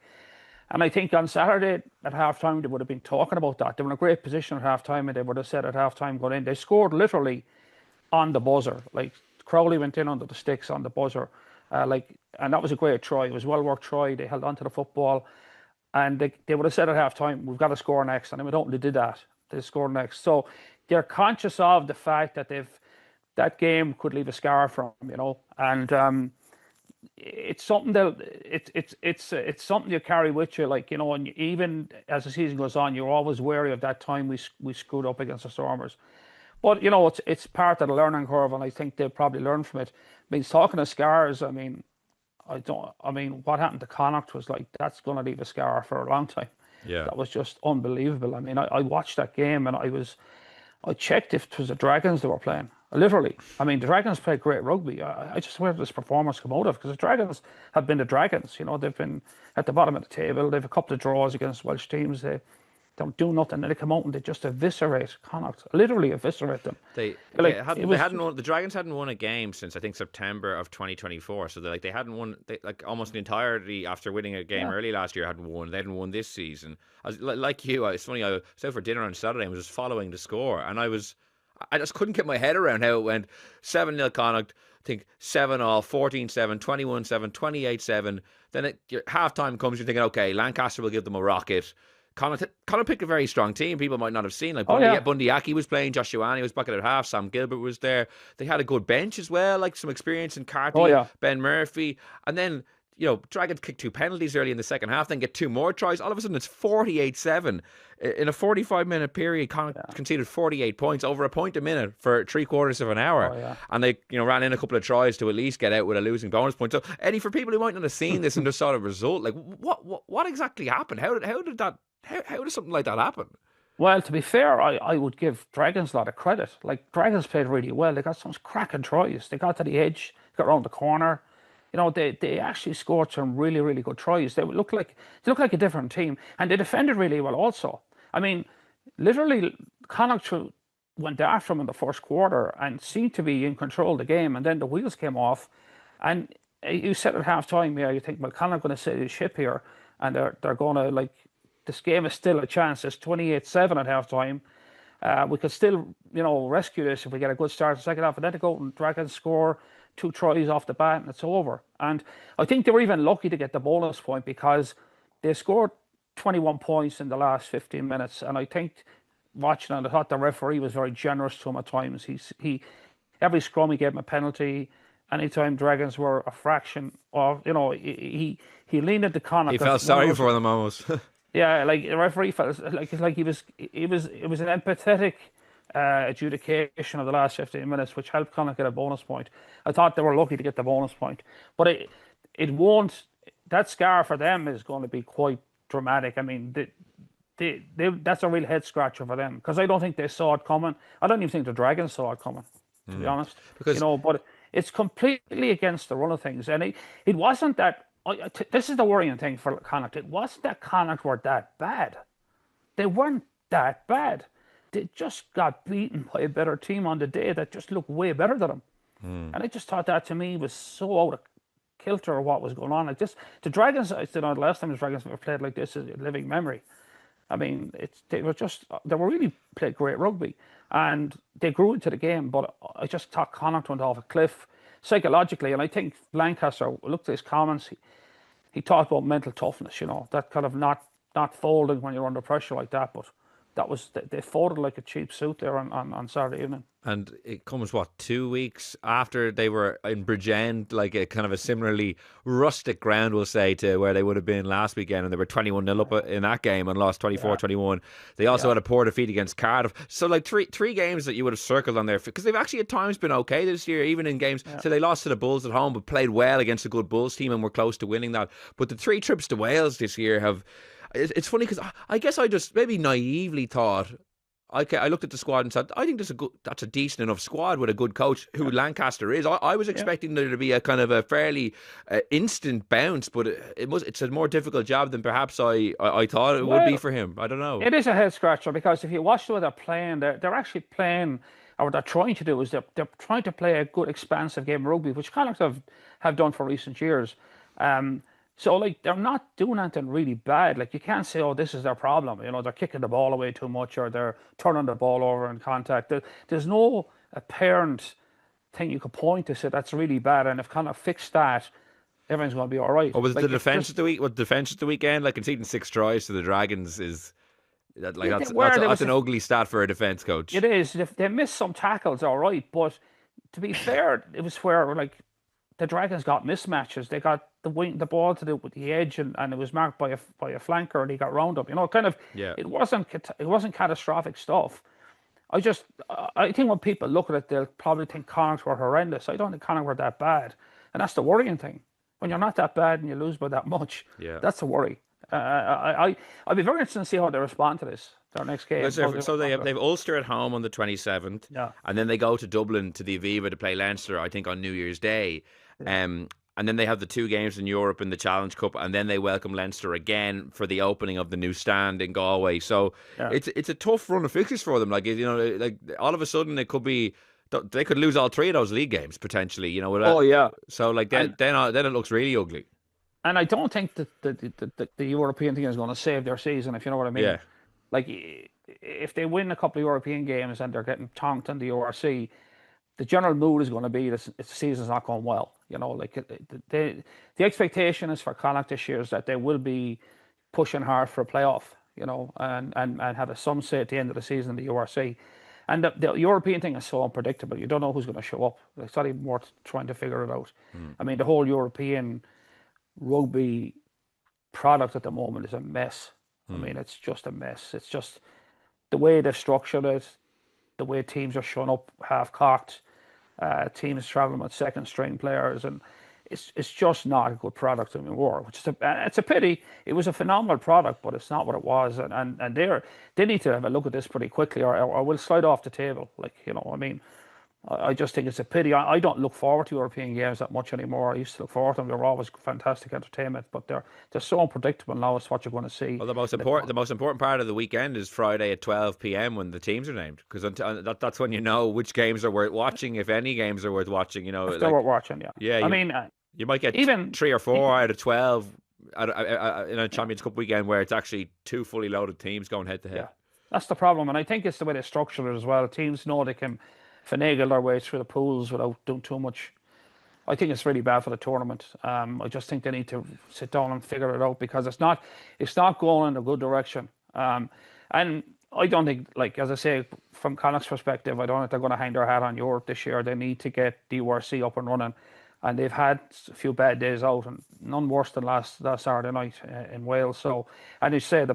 And I think on Saturday at halftime they would have been talking about that. They were in a great position at halftime, and they would have said at halftime going in. They scored literally on the buzzer. Like Crowley went in under the sticks on the buzzer, and that was a great try. It was a well worked try. They held onto the football, and they would have said at halftime, "We've got to score next," and they went out and they did that. They scored next. So they're conscious of the fact that that game could leave a scar from them, and it's something it's something you carry with you, and even as the season goes on, you're always wary of that time we screwed up against the Stormers. But it's part of the learning curve, and I think they'll probably learn from it. I mean, talking of scars, what happened to Connacht was that's going to leave a scar for a long time. Yeah, that was just unbelievable. I mean, I watched that game and I checked if it was the Dragons they were playing. Literally. I mean, the Dragons played great rugby. I just where did this performance come out of? Because the Dragons have been the Dragons. They've been at the bottom of the table. They've a couple of draws against Welsh teams. They don't do nothing. They come out and they just eviscerate Connacht. Literally eviscerate them. They Like yeah, hadn't it they was. hadn't won, the Dragons hadn't won a game since I think September of 2024. So they hadn't won like almost the entirety after winning a game Yeah. early last year hadn't won. They hadn't won this season. Like you, it's funny. I was out for dinner on Saturday and was just following the score, and I just couldn't get my head around how it went. 7-0 Connacht, I think 7-all, 14-7, 21-7, 28-7. Then your half time comes, you're thinking, okay, Lancaster will give them a rocket. Connacht picked a very strong team. People might not have seen. Like Oh yeah. Bundyaki was playing, Josh Ioane was back at half, Sam Gilbert was there. They had a good bench as well, like some experience in Carty, Oh yeah. Ben Murphy. And then, Dragons kicked 2 penalties early in the second half, then get 2 more tries. All of a sudden, it's 48-7. In a 45-minute period, Connacht conceded 48 points, over a point a minute for 3/4 of an hour. Oh yeah. And they, ran in a couple of tries to at least get out with a losing bonus point. So, Eddie, for people who might not have seen this and just saw the result, like, what exactly happened? How did something like that happen? Well, to be fair, I would give Dragons a lot of credit. Like Dragons played really well. They got some cracking tries. They got to the edge, got around the corner. They actually scored some really, really good tries. They looked like a different team, and they defended really well also. I mean, literally, Connacht went after them in the first quarter and seemed to be in control of the game, and then the wheels came off. And you said at half time, yeah, you think, well, Connacht going to set the ship here, and they're going to like. This game is still a chance. It's 28-7 at halftime. We could still, rescue this if we get a good start in the second half. And then to go and Dragons score 2 tries off the bat and it's over. And I think they were even lucky to get the bonus point because they scored 21 points in the last 15 minutes. And I think watching it, I thought the referee was very generous to him at times. He every scrum he gave him a penalty. Anytime Dragons were a fraction of, he leaned into Connacht. He felt sorry for them almost. Yeah, like the referee felt like it was an empathetic adjudication of the last 15 minutes, which helped Connacht get a bonus point. I thought they were lucky to get the bonus point, but it won't. That scar for them is going to be quite dramatic. I mean, that's a real head scratcher for them because I don't think they saw it coming. I don't even think the Dragons saw it coming, to be honest. Because but it's completely against the run of things, and it wasn't that. This is the worrying thing for Connacht. It wasn't that Connacht were that bad. They weren't that bad. They just got beaten by a better team on the day that just looked way better than them. And I just thought that to me was so out of kilter of what was going on. The Dragons, the last time the Dragons ever played like this is a living memory. I mean, they were really played great rugby and they grew into the game, but I just thought Connacht went off a cliff psychologically, and I think Lancaster looked at his comments. He talked about mental toughness, that kind of not folding when you're under pressure like that. But they folded like a cheap suit there on Saturday evening. And it comes, 2 weeks after they were in Bridgend, like a kind of a similarly rustic ground, we'll say, to where they would have been last weekend, and they were 21-0 up in that game and lost 24-21. They also had a poor defeat against Cardiff. So like three games that you would have circled on there, because they've actually at times been okay this year, even in games. So they lost to the Bulls at home, but played well against a good Bulls team and were close to winning that. But the 3 trips to Wales this year have... It's funny because I guess I just maybe naively thought... I looked at the squad and said, I think that's a decent enough squad with a good coach who Lancaster is. I was expecting there to be a kind of a fairly instant bounce, but it's a more difficult job than perhaps I thought it would be for him. I don't know. It is a head scratcher because if you watch the way they're playing, they're actually playing, or what they're trying to do is they're trying to play a good, expansive game of rugby, which Connacht have done for recent years. So, like, they're not doing anything really bad. Like, you can't say, oh, this is their problem. They're kicking the ball away too much or they're turning the ball over in contact. There's no apparent thing you could point to say that's really bad. And if kind of fix that, everything's going to be all right. Or was it the defence of the week? What defence of the weekend? Like, conceding 6 tries to the Dragons is... That's an ugly stat for a defence coach. It is. They missed some tackles, all right. But to be fair, it was where, like, the Dragons got mismatches. They got the ball to the edge, and it was marked by a flanker, and he got round up. It wasn't catastrophic stuff. I think when people look at it, they'll probably think Connacht were horrendous. I don't think Connacht were that bad, and that's the worrying thing. When you're not that bad and you lose by that much, that's a worry. I'd be very interested to see how they respond to this Their next game. So they've Ulster at home on the 27th, Yeah. and then they go to Dublin to the Aviva to play Leinster, I think, on New Year's Day. Yeah. And then they have the 2 games in Europe in the Challenge Cup, and then they welcome Leinster again for the opening of the new stand in Galway. So Yeah. it's a tough run of fixtures for them. Like, you know, like all of a sudden it could be they could lose all 3 of those league games potentially. You know, Oh yeah. so like then it looks really ugly. And I don't think that the European thing is going to save their season, if you know what I mean. Yeah. Like, if they win a couple of European games and they're getting tonked in the URC, the general mood is going to be that the season's not going well. You know, like the expectation is for Connacht this year is that they will be pushing hard for a playoff. You know, and have a some say at the end of the season in the URC. And the European thing is so unpredictable. You don't know who's going to show up. It's not even worth trying to figure it out. I mean, the whole European rugby product at the moment is a mess. I mean, it's just a mess. It's just the way they've structured it, the way teams are showing up half-cocked, teams traveling with second-string players, and it's just not a good product anymore. Which is it's a pity. It was a phenomenal product, but it's not what it was. And they need to have a look at this pretty quickly, or we'll slide off the table. Like, you know, I mean, I just think it's a pity. I don't look forward to European games that much anymore. I used to look forward to them. They were always fantastic entertainment, but they're so unpredictable now as what you're going to see. Well, the most important part of the weekend is Friday at 12 p.m. when the teams are named, because that's when you know which games are worth watching, if any games are worth watching. You know, if they're worth watching, yeah. Yeah, I mean, you might get even 3 or 4 out of 12 in a Champions Cup weekend where it's actually 2 fully loaded teams going head to head. Yeah, that's the problem, and I think it's the way they structure it as well. Teams know they can finagle their way through the pools without doing too much. I think it's really bad for the tournament. I just think they need to sit down and figure it out, because it's not going in a good direction. And I don't think, like, as I say, from Connacht's perspective, I don't think they're going to hang their hat on Europe this year. They need to get the URC up and running, and they've had a few bad days out, and none worse than last Saturday night in Wales. So, and you say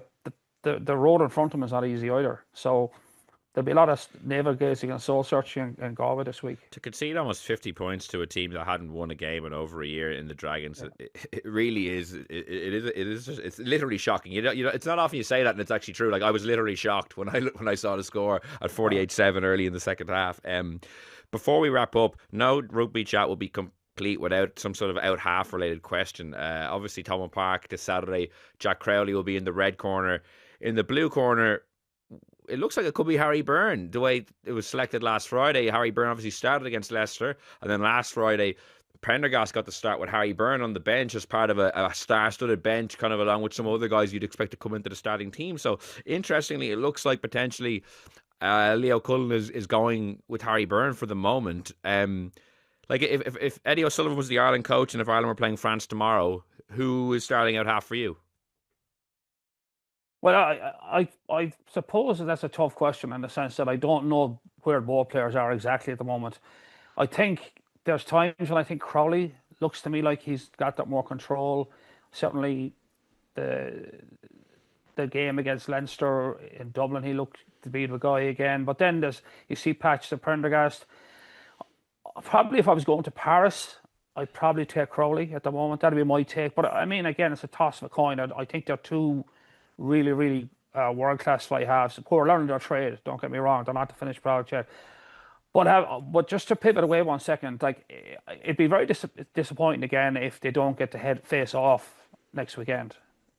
the road in front of them is not easy either. So there'll be a lot of navel gazing and soul searching in Galway this week. To concede almost 50 points to a team that hadn't won a game in over a year in the Dragons, it really is. It's literally shocking. You know, it's not often you say that, and it's actually true. Like, I was literally shocked when I saw the score at 48-7 early in the second half. Before we wrap up, no rugby chat will be complete without some sort of out half related question. Obviously, Thomond Park this Saturday. Jack Crowley will be in the red corner. In the blue corner, it looks like it could be Harry Byrne, the way it was selected last Friday. Harry Byrne obviously started against Leicester, and then last Friday, Prendergast got to start with Harry Byrne on the bench as part of a star-studded bench, kind of along with some other guys you'd expect to come into the starting team. So, interestingly, it looks like potentially Leo Cullen is going with Harry Byrne for the moment. Like, if Eddie O'Sullivan was the Ireland coach, and if Ireland were playing France tomorrow, who is starting out half for you? Well, I suppose that's a tough question, in the sense that I don't know where both players are exactly at the moment. I think there's times when I think Crowley looks to me like he's got that more control. Certainly, the game against Leinster in Dublin, he looked to be the guy again. But then you see patches of Prendergast. Probably if I was going to Paris, I'd probably take Crowley at the moment. That'd be my take. But I mean, again, it's a toss of a coin. I think they're two really, really world-class fly halves who are learning their trade. Don't get me wrong; they're not the finished product yet. But just to pivot away 1 second, like, it'd be very disappointing again if they don't get to face off next weekend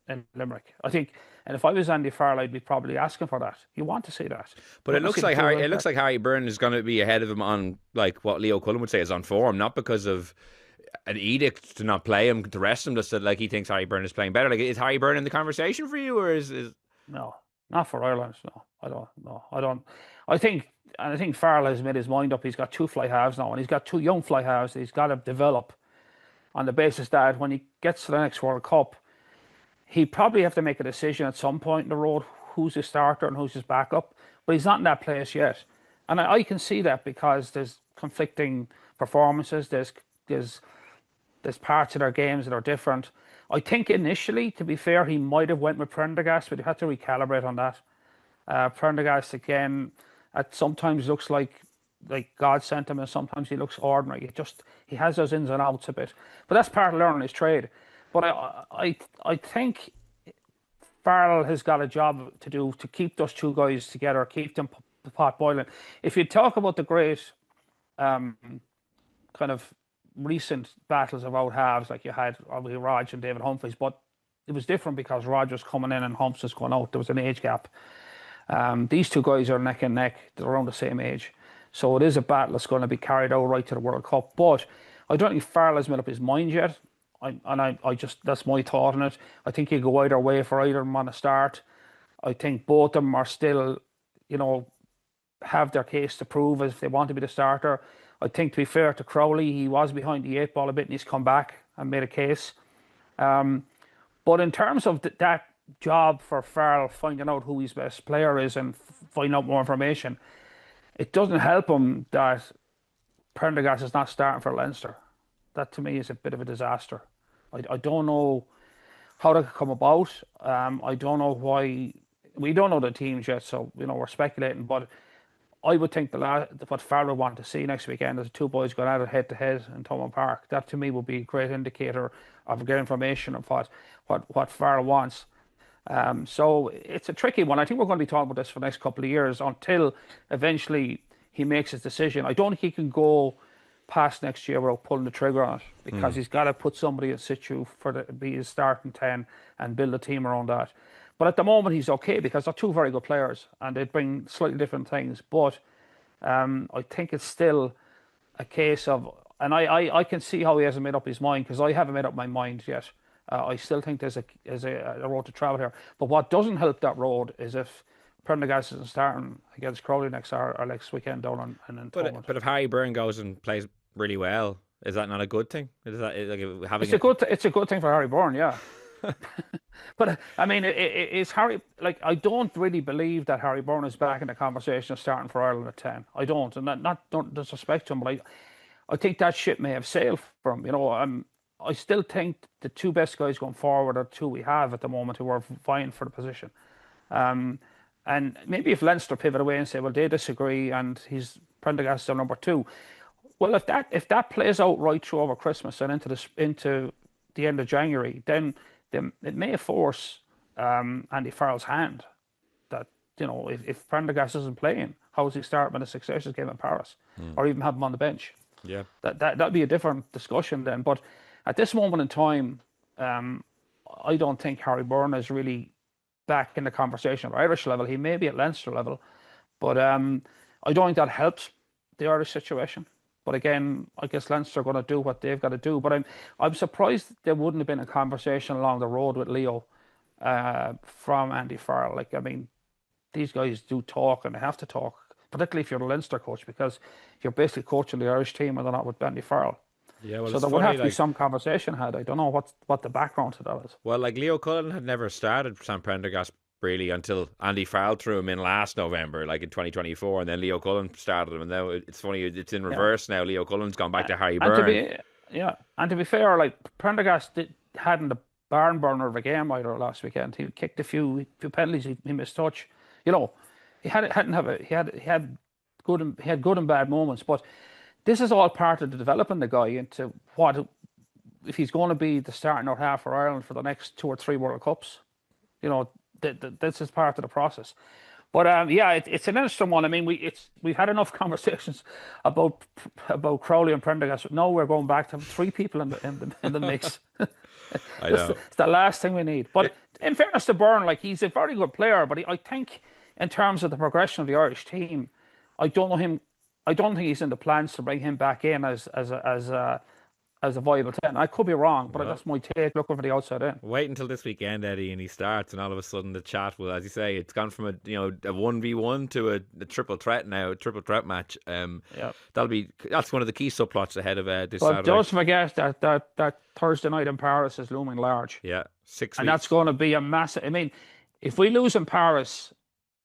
in Limerick. I think, and if I was Andy Farrell, I'd be probably asking for that. You want to see that. But it looks like Harry Byrne is going to be ahead of him on, like, what Leo Cullen would say is on form, not because of an edict to not play him, to rest him, just that, like, he thinks Harry Byrne is playing better. Like, is Harry Byrne in the conversation for you, or is no, not for Ireland? No, I don't. No, I don't. I think Farrell has made his mind up. He's got 2 fly halves now, and he's got 2 young fly halves that he's got to develop on the basis that when he gets to the next World Cup, he probably have to make a decision at some point in the road who's his starter and who's his backup. But he's not in that place yet, and I can see that because there's conflicting performances. There's parts of their games that are different. I think initially, to be fair, he might have went with Prendergast, but he had to recalibrate on that. Prendergast, again, sometimes looks like God sent him, and sometimes he looks ordinary. He has those ins and outs a bit, but that's part of learning his trade. But I think Farrell has got a job to do to keep those two guys together, keep them the pot boiling. If you talk about the great kind of recent battles of out halves, like you had obviously Rog and David Humphreys, but it was different because Rog was coming in and Humphreys was going out. There was an age gap. These two guys are neck and neck. They're around the same age. So it is a battle that's going to be carried out right to the World Cup. But I don't think Farrell has made up his mind yet. I just, that's my thought on it. I think you go either way for either of them on a start. I think both of them are still, have their case to prove if they want to be the starter. I think, to be fair to Crowley, he was behind the 8 ball a bit and he's come back and made a case. But in terms of that job for Farrell, finding out who his best player is and finding out more information, it doesn't help him that Prendergast is not starting for Leinster. That to me is a bit of a disaster. I don't know how that could come about. I don't know why. We don't know the teams yet, so we're speculating. But I would think what Farrell would want to see next weekend is the two boys going at it head to head in Thomond Park. That to me would be a great indicator of good information of what Farrell wants. So it's a tricky one. I think we're going to be talking about this for the next couple of years until eventually he makes his decision. I don't think he can go past next year without pulling the trigger on it because he's got to put somebody in situ be his starting 10 and build a team around that. But at the moment he's okay because they're two very good players and they bring slightly different things. But I think it's still a case of, and I can see how he hasn't made up his mind because I haven't made up my mind yet. I still think there's a road to travel here. But what doesn't help that road is if Prendergast isn't starting against Crowley next weekend down in Thomond. But if Harry Byrne goes and plays really well, is that not a good thing? Is that like having it's a good thing for Harry Byrne, yeah. But I mean, it's Harry. Like, I don't really believe that Harry Byrne is back in the conversation of starting for Ireland at 10. I don't, and don't disrespect him, but I think that ship may have sailed for him. I still think the two best guys going forward are two we have at the moment who are vying for the position. And maybe if Leinster pivot away and say, well, they disagree, and he's Prendergast is their number 2. Well, if that plays out right through over Christmas and into the end of January, then it may force Andy Farrell's hand. That if Prendergast isn't playing, how is he starting in a Six Nations game in Paris, or even have him on the bench? Yeah, that'd be a different discussion then. But at this moment in time, I don't think Harry Byrne is really back in the conversation at Irish level. He may be at Leinster level, but I don't think that helps the Irish situation. But again, I guess Leinster are going to do what they've got to do. But I'm surprised there wouldn't have been a conversation along the road with Leo from Andy Farrell. Like, I mean, these guys do talk and they have to talk, particularly if you're a Leinster coach, because you're basically coaching the Irish team and they're not with Andy Farrell. Yeah, well, so there would have to be some conversation had. I don't know what the background to that is. Well, like Leo Cullen had never started Sam Prendergast really until Andy Farrell threw him in last November, like in 2024, and then Leo Cullen started him. And now it's funny, it's in reverse now. Leo Cullen's gone back to Harry Byrne. And to be fair, like Prendergast hadn't a barn burner of a game either last weekend. He kicked a few penalties. He missed touch. He had good and bad moments, but this is all part of the developing the guy into what if he's going to be the starting out half for Ireland for the next 2 or 3 World Cups. This is part of the process. But it's an interesting one. I mean, we've had enough conversations about Crowley and Prendergast. Now we're going back to 3 people in the mix. I know. It's the last thing we need. But in fairness to Byrne, like, he's a very good player. But I think in terms of the progression of the Irish team, I don't think he's in the plans to bring him back in as a viable 10. I could be wrong, but that's my take looking for the outside in. Wait until this weekend, Eddie, and he starts, and all of a sudden the chat will, as you say, it's gone from a 1v1 to a triple threat now, a triple threat match. That's one of the key subplots ahead of this Saturday. But don't forget that Thursday night in Paris is looming large. Yeah, 6 weeks. And that's going to be a massive. I mean, if we lose in Paris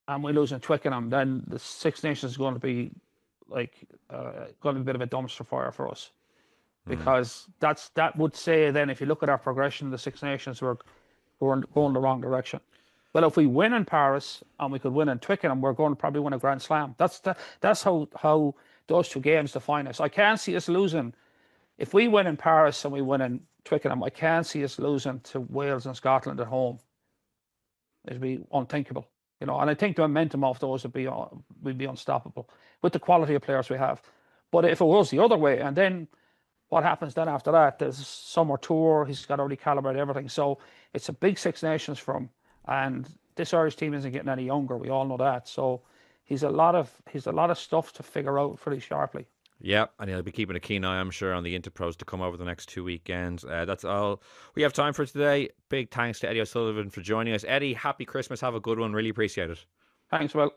and we lose in Twickenham, then the Six Nations is going to be going to be a bit of a dumpster fire for us. Because that would say then, if you look at our progression, the Six Nations were going the wrong direction. Well, if we win in Paris and we could win in Twickenham, we're going to probably win a Grand Slam. That's how those 2 games define us. I can't see us losing. If we win in Paris and we win in Twickenham, I can't see us losing to Wales and Scotland at home. it'd be unthinkable. And I think the momentum of those would be unstoppable with the quality of players we have. But if it was the other way, and then what happens then after that? There's summer tour. He's got to recalibrate everything. So it's a big Six Nations for him, and this Irish team isn't getting any younger. We all know that. So he's a lot of stuff to figure out pretty sharply. Yeah, and he'll be keeping a keen eye, I'm sure, on the Interpros to come over the next 2 weekends. That's all we have time for today. Big thanks to Eddie O'Sullivan for joining us. Eddie, happy Christmas. Have a good one. Really appreciate it. Thanks, Will.